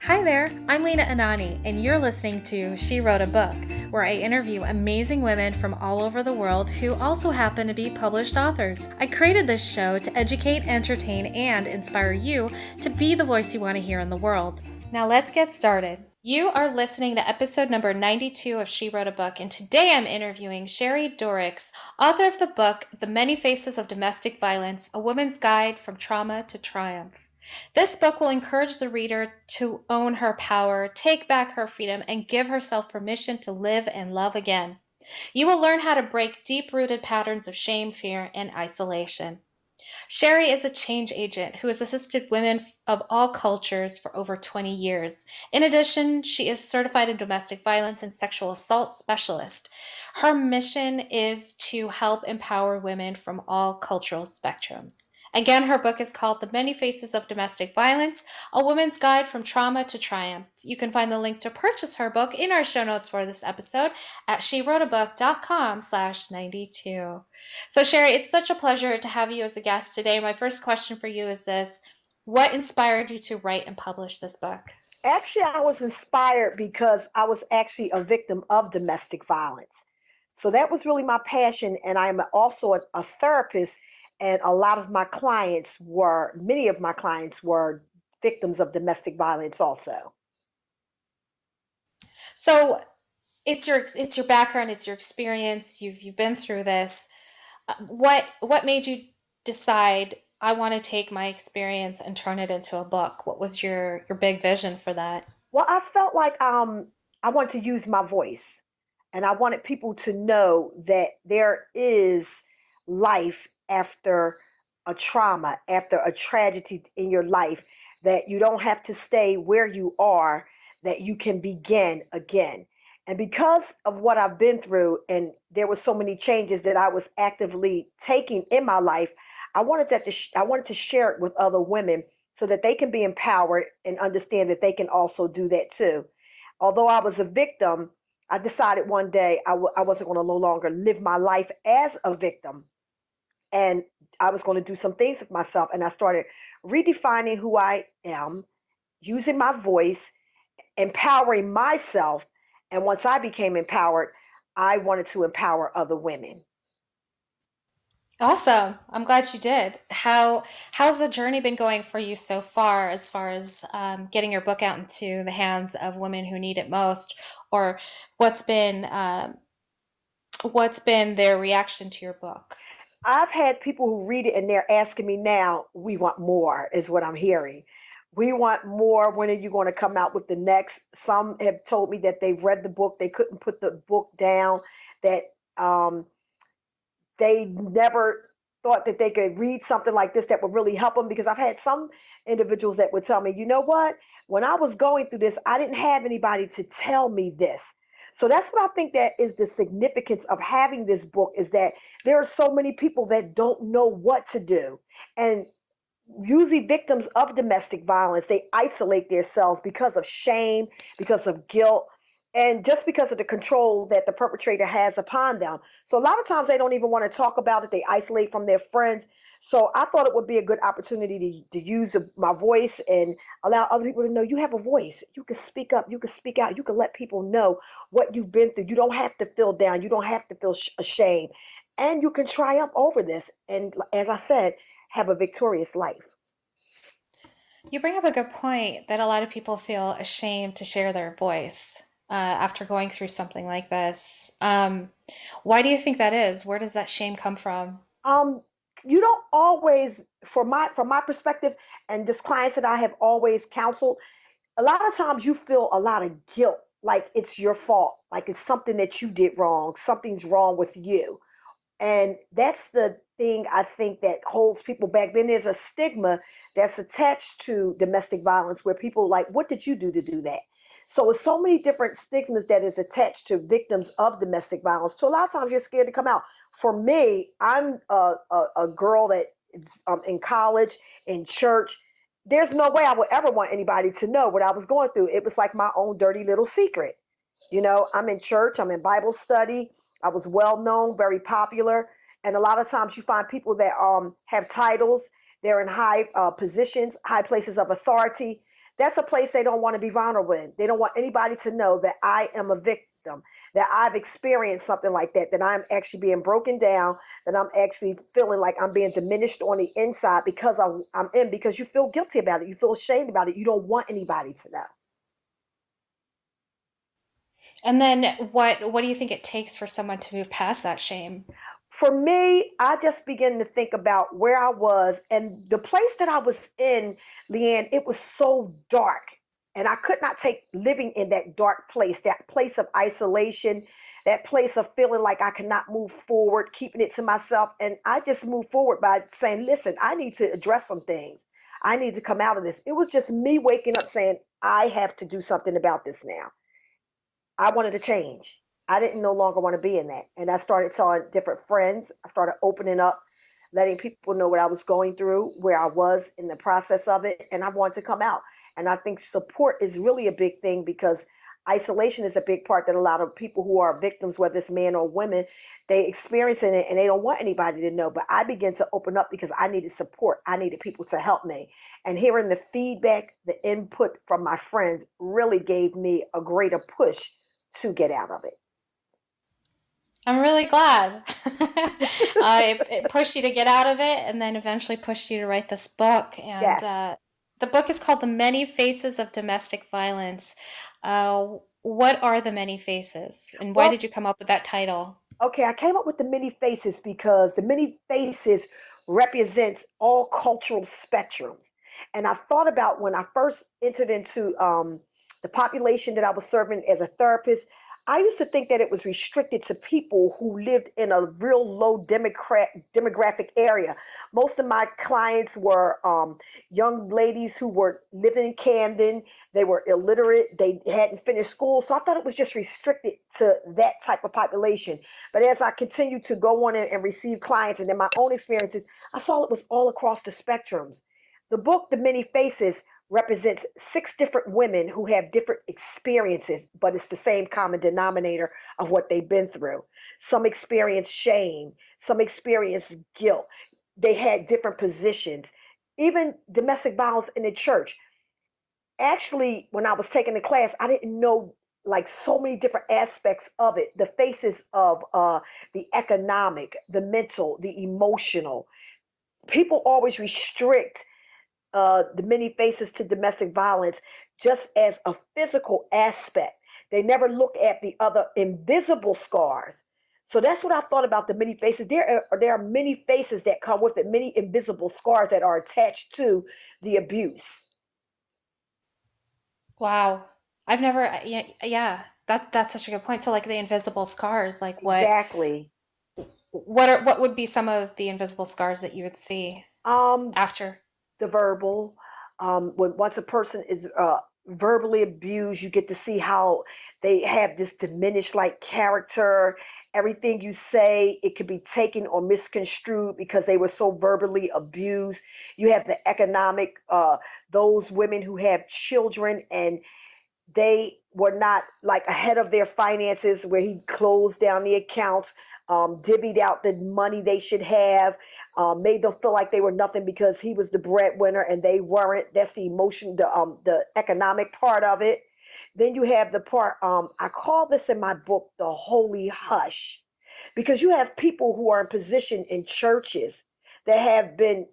Hi there, I'm Lena Anani, and you're listening to She Wrote a Book, where I interview amazing women from all over the world who also happen to be published authors. I created this show to educate, entertain, and inspire you to be the voice you want to hear in the world. Now let's get started. You are listening to episode number 92 of She Wrote a Book, and today I'm interviewing Sheri Durricks, author of the book The Many Faces of Domestic Violence, A Woman's Guide from Trauma to Triumph. This book will encourage the reader to own her power, take back her freedom, and give herself permission to live and love again. You will learn how to break deep-rooted patterns of shame, fear, and isolation. Sheri is a change agent who has assisted women of all cultures for over 20 years. In addition, she is certified in domestic violence and sexual assault specialist. Her mission is to help empower women from all cultural spectrums. Again, her book is called The Many Faces of Domestic Violence, A Woman's Guide from Trauma to Triumph. You can find the link to purchase her book in our show notes for this episode at SheWroteABook.com/92. So, Sheri, it's such a pleasure to have you as a guest today. My first question for you is this: what inspired you to write and publish this book? Actually, I was inspired because I was actually a victim of domestic violence. So that was really my passion. And I'm also a therapist. And many of my clients were victims of domestic violence also. So, it's your background, it's your experience. You've been through this. What made you decide I want to take my experience and turn it into a book? What was your big vision for that? Well, I felt like I wanted to use my voice. And I wanted people to know that there is life after a trauma, after a tragedy in your life, that you don't have to stay where you are, that you can begin again. And because of what I've been through, and there were so many changes that I was actively taking in my life, I wanted to share it with other women so that they can be empowered and understand that they can also do that too. Although I was a victim, I decided one day I wasn't going to no longer live my life as a victim, and I was going to do some things with myself. And I started redefining who I am, using my voice, empowering myself. And once I became empowered, I wanted to empower other women. Awesome. I'm glad you did. How's the journey been going for you so far as getting your book out into the hands of women who need it most, or what's been um, what's been their reaction to your book? I've had people who read it and they're asking me now, we want more, is what I'm hearing. We want more. When are you going to come out with the next? Some have told me that they've read the book, they couldn't put the book down, that um, they never thought that they could read something like this that would really help them. Because I've had some individuals that would tell me, you know what, when I was going through this, I didn't have anybody to tell me this. So that's what I think that is the significance of having this book, is that there are so many people that don't know what to do. And usually victims of domestic violence, they isolate themselves because of shame, because of guilt, and just because of the control that the perpetrator has upon them. So a lot of times they don't even want to talk about it. They isolate from their friends. So I thought it would be a good opportunity to use my voice and allow other people to know you have a voice. You can speak up. You can speak out. You can let people know what you've been through. You don't have to feel down. You don't have to feel ashamed. And you can triumph over this. And as I said, have a victorious life. You bring up a good point that a lot of people feel ashamed to share their voice after going through something like this. Why do you think that is? Where does that shame come from? Um, you don't always, from my perspective, and just clients that I have always counseled, a lot of times you feel a lot of guilt, like it's your fault, like it's something that you did wrong, something's wrong with you. And that's the thing I think that holds people back. Then there's a stigma that's attached to domestic violence where people like, what did you do to do that? So it's so many different stigmas that is attached to victims of domestic violence. So a lot of times you're scared to come out. For me, I'm a girl that is in college, in church. There's no way I would ever want anybody to know what I was going through. It was like my own dirty little secret. I'm in church, I'm in Bible study. I was well known, very popular. And a lot of times you find people that have titles, they're in high positions, high places of authority. That's a place they don't want to be vulnerable in. They don't want anybody to know that I am a victim, that I've experienced something like that, that I'm actually being broken down, that I'm actually feeling like I'm being diminished on the inside because I'm in, because you feel guilty about it. You feel ashamed about it. You don't want anybody to know. And then what do you think it takes for someone to move past that shame? For me, I just began to think about where I was and the place that I was in, Leanne. It was so dark. And I could not take living in that place of isolation, that place of feeling like I cannot move forward, keeping it to myself. And I just moved forward by saying, listen, I need to address some things. I need to come out of this. It was just me waking up saying, I have to do something about this now. I wanted to change. I didn't no longer want to be in that. And I started telling different friends. I started opening up, letting people know what I was going through, where I was in the process of it, and I wanted to come out. And I think support is really a big thing because isolation is a big part that a lot of people who are victims, whether it's men or women, they experience it and they don't want anybody to know. But I began to open up because I needed support. I needed people to help me. And hearing the feedback, the input from my friends really gave me a greater push to get out of I'm really glad. It pushed you to get out of it and then eventually pushed you to write this book. And Yes. the book is called The Many Faces of Domestic Violence. What are the many faces, and why Well, did you come up with that title? okay, I came up with the many faces because the many faces represents all cultural spectrums. And I thought about when I first entered into the population that I was serving as a therapist, I used to think that it was restricted to people who lived in a real low demographic area. Most of my clients were young ladies who were living in Camden. They were illiterate. They hadn't finished school. So I thought it was just restricted to that type of population. But as I continued to go on and receive clients and in my own experiences, I saw it was all across the spectrums. The book, The Many Faces, represents six different women who have different experiences, but it's the same common denominator of what they've been through. Some experience shame, some experience guilt. They had different positions. Even domestic violence in the church. Actually, when I was taking the class, I didn't know like so many different aspects of it, the faces of the economic, the mental, the emotional. People always restrict the many faces to domestic violence just as a physical aspect. They never look at the other invisible scars. So that's what I thought about the many faces. There are many faces that come with it, many invisible scars that are attached to the abuse. Wow. I've never, yeah, yeah, that's such a good point. So like the invisible scars, like Exactly. what would be some of the invisible scars that you would see Um, after? the verbal. When once a person is verbally abused, you get to see how they have this diminished like character. Everything you say, it could be taken or misconstrued because they were so verbally abused. You have the economic, those women who have children and they were not like ahead of their finances where he closed down the accounts, divvied out the money they should have, made them feel like they were nothing because he was the breadwinner and they weren't. That's the emotion, the economic part of it. Then you have the part, I call this in my book the holy hush, because you have people who are in position in churches that have been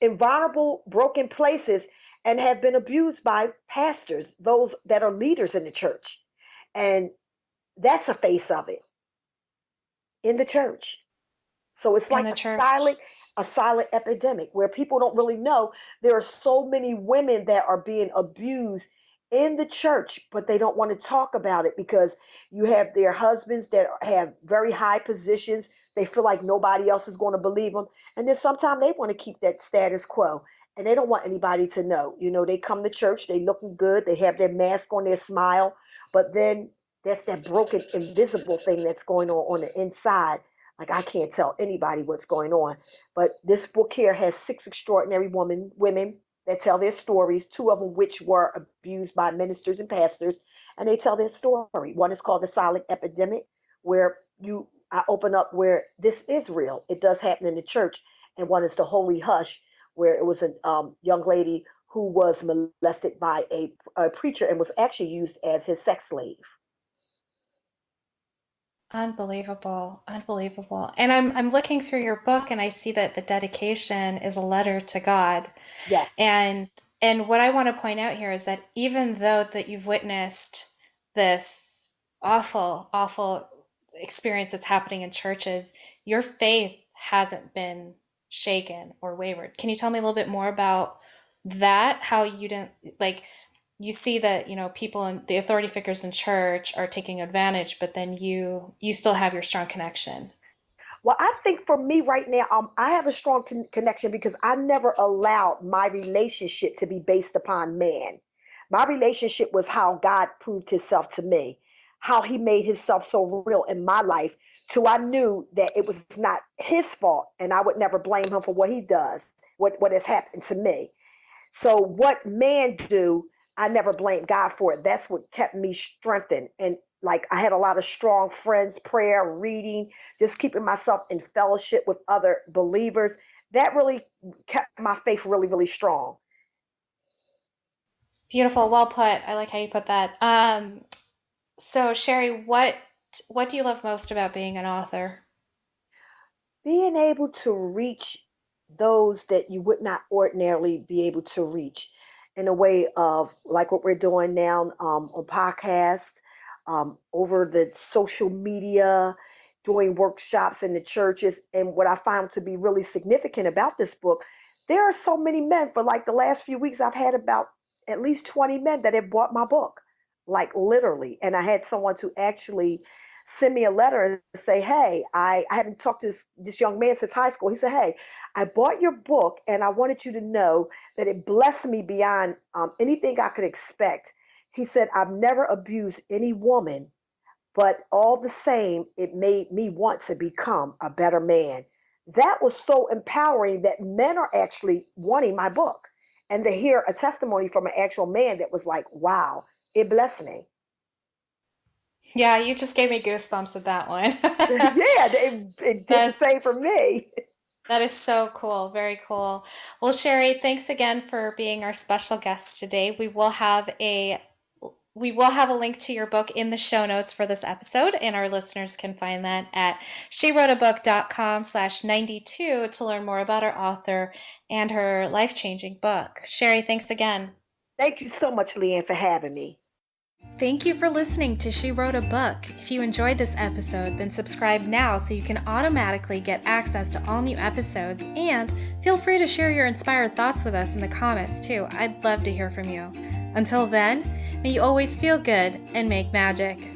in vulnerable, broken places and have been abused by pastors, those that are leaders in the church. And that's a face of it in the church. So it's In like the a church. silent epidemic where people don't really know there are so many women that are being abused in the church, but they don't want to talk about it because you have their husbands that have very high positions. They feel like nobody else is going to believe them. And then sometimes they want to keep that status quo and they don't want anybody to know. You know, they come to church, they looking good, they have their mask on, their smile, but then that's that broken, invisible thing that's going on the inside. Like I can't tell anybody what's going on. But this book here has six extraordinary women that tell their stories, two of them which were abused by ministers and pastors, and they tell their story. One is called The Silent Epidemic, where I open up where this is real. It does happen in the church. And one is The Holy Hush, where it was a young lady who was molested by a preacher and was actually used as his sex slave. Unbelievable, unbelievable. And I'm looking through your book and I see that the dedication is a letter to God. Yes. And and what I want to point out here is that even though that you've witnessed this awful, awful experience that's happening in churches, your faith hasn't been shaken or wavered. Can you tell me a little bit more about that? How you didn't like you see that, people and the authority figures in church are taking advantage, but then you still have your strong connection. Well, I think for me right now, I have a strong connection because I never allowed my relationship to be based upon man. My relationship was how God proved himself to me, how he made himself so real in my life, till I knew that it was not his fault and I would never blame him for what he does, what has happened to me. So what man do, I never blamed God for it. That's what kept me strengthened. And like I had a lot of strong friends, prayer, reading, just keeping myself in fellowship with other believers. That really kept my faith really, really strong. Beautiful, well put. I like how you put that. So Sheri, what do you love most about being an author? Being able to reach those that you would not ordinarily be able to reach in a way of like what we're doing now on podcast, over the social media, doing workshops in the churches. And what I found to be really significant about this book, there are so many men. For like the last few weeks, I've had about at least 20 men that have bought my book, like literally. And I had someone to actually send me a letter and say, hey, I haven't talked to this young man since high school. He said, hey, I bought your book and I wanted you to know that it blessed me beyond anything I could expect. He said, I've never abused any woman, but all the same, it made me want to become a better man. That was so empowering that men are actually wanting my book. And to hear a testimony from an actual man that was like, wow, it blessed me. Yeah, you just gave me goosebumps with that one. Yeah, it did the same That's for me. that is so cool. Very cool. Well, Sheri, thanks again for being our special guest today. We will have a link to your book in the show notes for this episode, and our listeners can find that at SheWroteABook.com/92 to learn more about our author and her life-changing book. Sheri, thanks again. Thank you so much, Leanne, for having me. Thank you for listening to She Wrote a Book. If you enjoyed this episode, then subscribe now so you can automatically get access to all new episodes, and feel free to share your inspired thoughts with us in the comments too. I'd love to hear from you. Until then, may you always feel good and make magic.